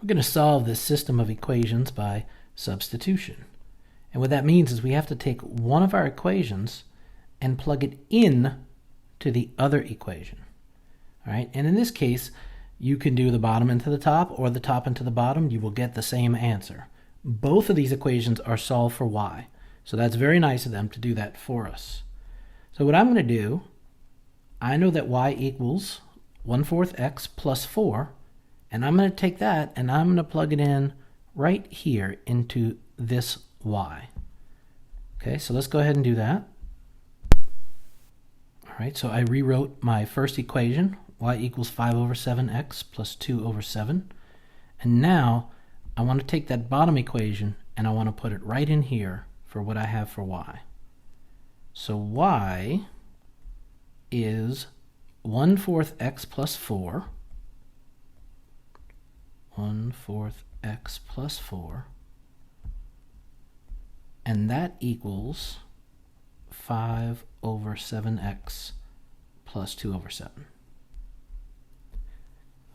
We're going to solve this system of equations by substitution. And what that means is we have to take one of our equations and plug it in to the other equation. All right? And in this case, you can do the bottom into the top or the top into the bottom. You will get the same answer. Both of these equations are solved for y. So that's very nice of them to do that for us. So what I'm going to do, I know that y equals 1/4 x plus 4. And I'm going to take that and I'm going to plug it in right here into this y. Okay, so let's go ahead and do that. All right, so I rewrote my first equation, y equals 5/7x plus 2/7. And now I want to take that bottom equation and I want to put it right in here for what I have for y. So y is 1/4 x plus 4. 1/4 x plus 4, and that equals 5/7x plus 2/7.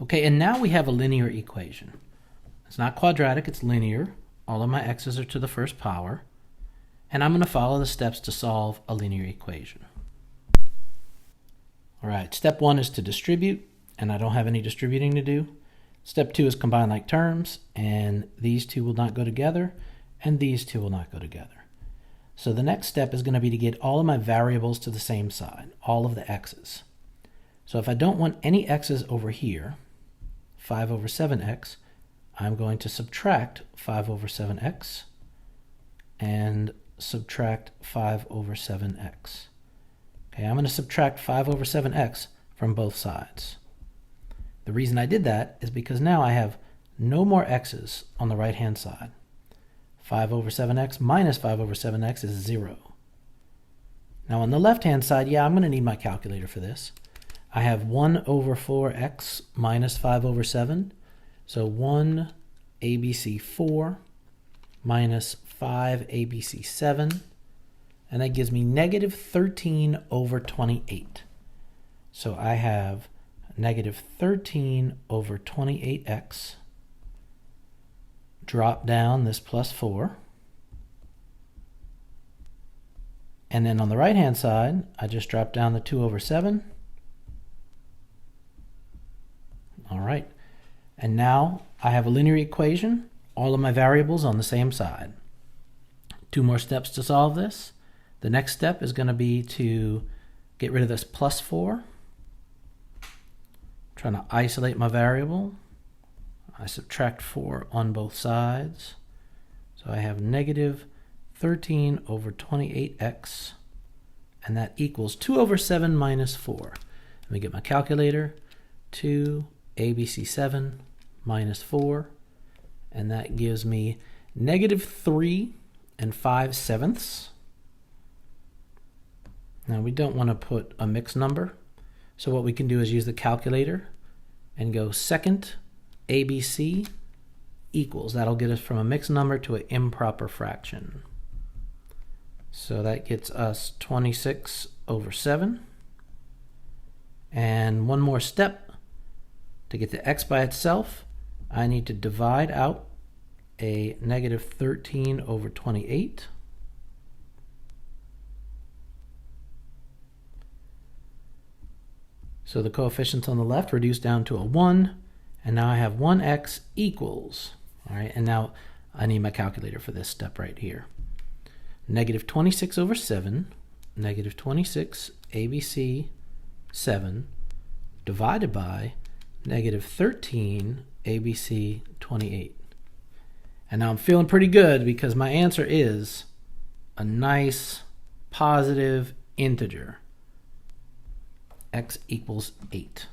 Okay, and now we have a linear equation. It's not quadratic, it's linear. All of my x's are to the first power, and I'm going to follow the steps to solve a linear equation. All right, step 1 is to distribute, and I don't have any distributing to do. Step 2 is combine like terms, and these two will not go together, and these two will not go together. So the next step is going to be to get all of my variables to the same side, all of the x's. So if I don't want any x's over here, 5/7x, I'm going to subtract 5/7x and subtract 5/7x. Okay, I'm going to subtract 5/7x from both sides. The reason I did that is because now I have no more x's on the right-hand side. 5/7x minus 5/7x is 0. Now on the left-hand side, yeah, I'm going to need my calculator for this. I have 1/4x minus 5/7. So 1 ABC 4 minus 5 ABC 7. And that gives me negative 13/28. So I have negative 13/28x, drop down this plus 4, and then on the right hand side I just drop down the 2/7. All right, and now I have a linear equation, all of my variables on the same side. 2 more steps to solve this. The next step is going to be to get rid of this plus 4. Trying to isolate my variable. I subtract 4 on both sides. So I have negative 13/28x, and that equals 2/7 minus 4. Let me get my calculator. 2 ABC 7 minus 4, and that gives me negative 3 5/7. Now we don't want to put a mixed number. So what we can do is use the calculator and go second ABC equals. That'll get us from a mixed number to an improper fraction. So that gets us 26/7. And one more step. To get the x by itself, I need to divide out a negative 13/28. So the coefficients on the left reduce down to a 1, and now I have 1x equals, all right, and now I need my calculator for this step right here. Negative 26/7, negative 26 ABC 7, divided by negative 13 ABC 28. And now I'm feeling pretty good because my answer is a nice positive integer. X equals 8.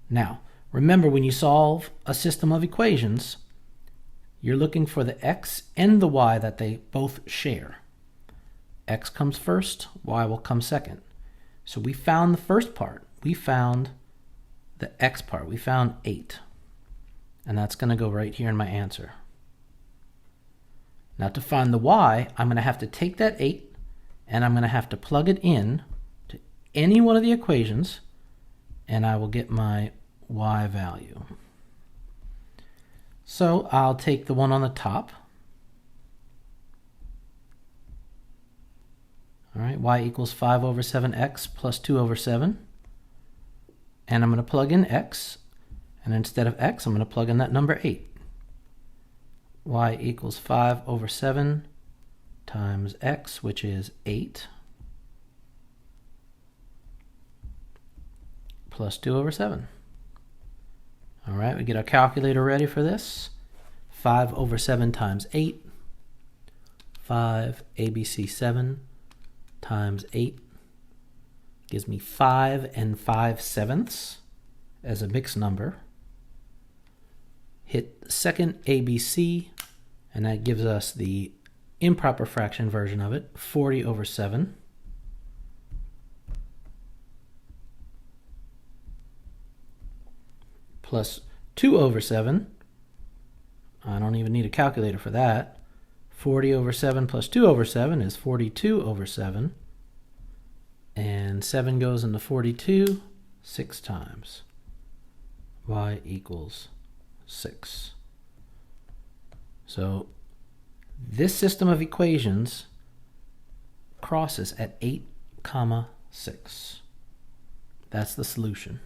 Now, remember when you solve a system of equations, you're looking for the x and the y that they both share. X comes first, y will come second. So we found the first part. We found the x part. We found 8. And that's going to go right here in my answer. Now to find the y, I'm going to have to take that 8 and I'm going to have to plug it in to any one of the equations, and I will get my y value. So I'll take the one on the top. All right, y equals 5 over 7x plus 2 over 7. And I'm going to plug in x. And instead of x, I'm going to plug in that number 8. Y equals 5 over 7 times x, which is 8, plus 2 over 7. All right, we get our calculator ready for this. 5 over 7 times 8. 5 ABC 7 times 8 gives me 5 and 5/7 as a mixed number. Hit the second ABC, and that gives us the improper fraction version of it, 40 over 7. Plus 2 over 7. I don't even need a calculator for that. 40 over 7 plus 2 over 7 is 42 over 7. And 7 goes into 42 6 times. Y equals 6. So this system of equations crosses at 8, 6. That's the solution.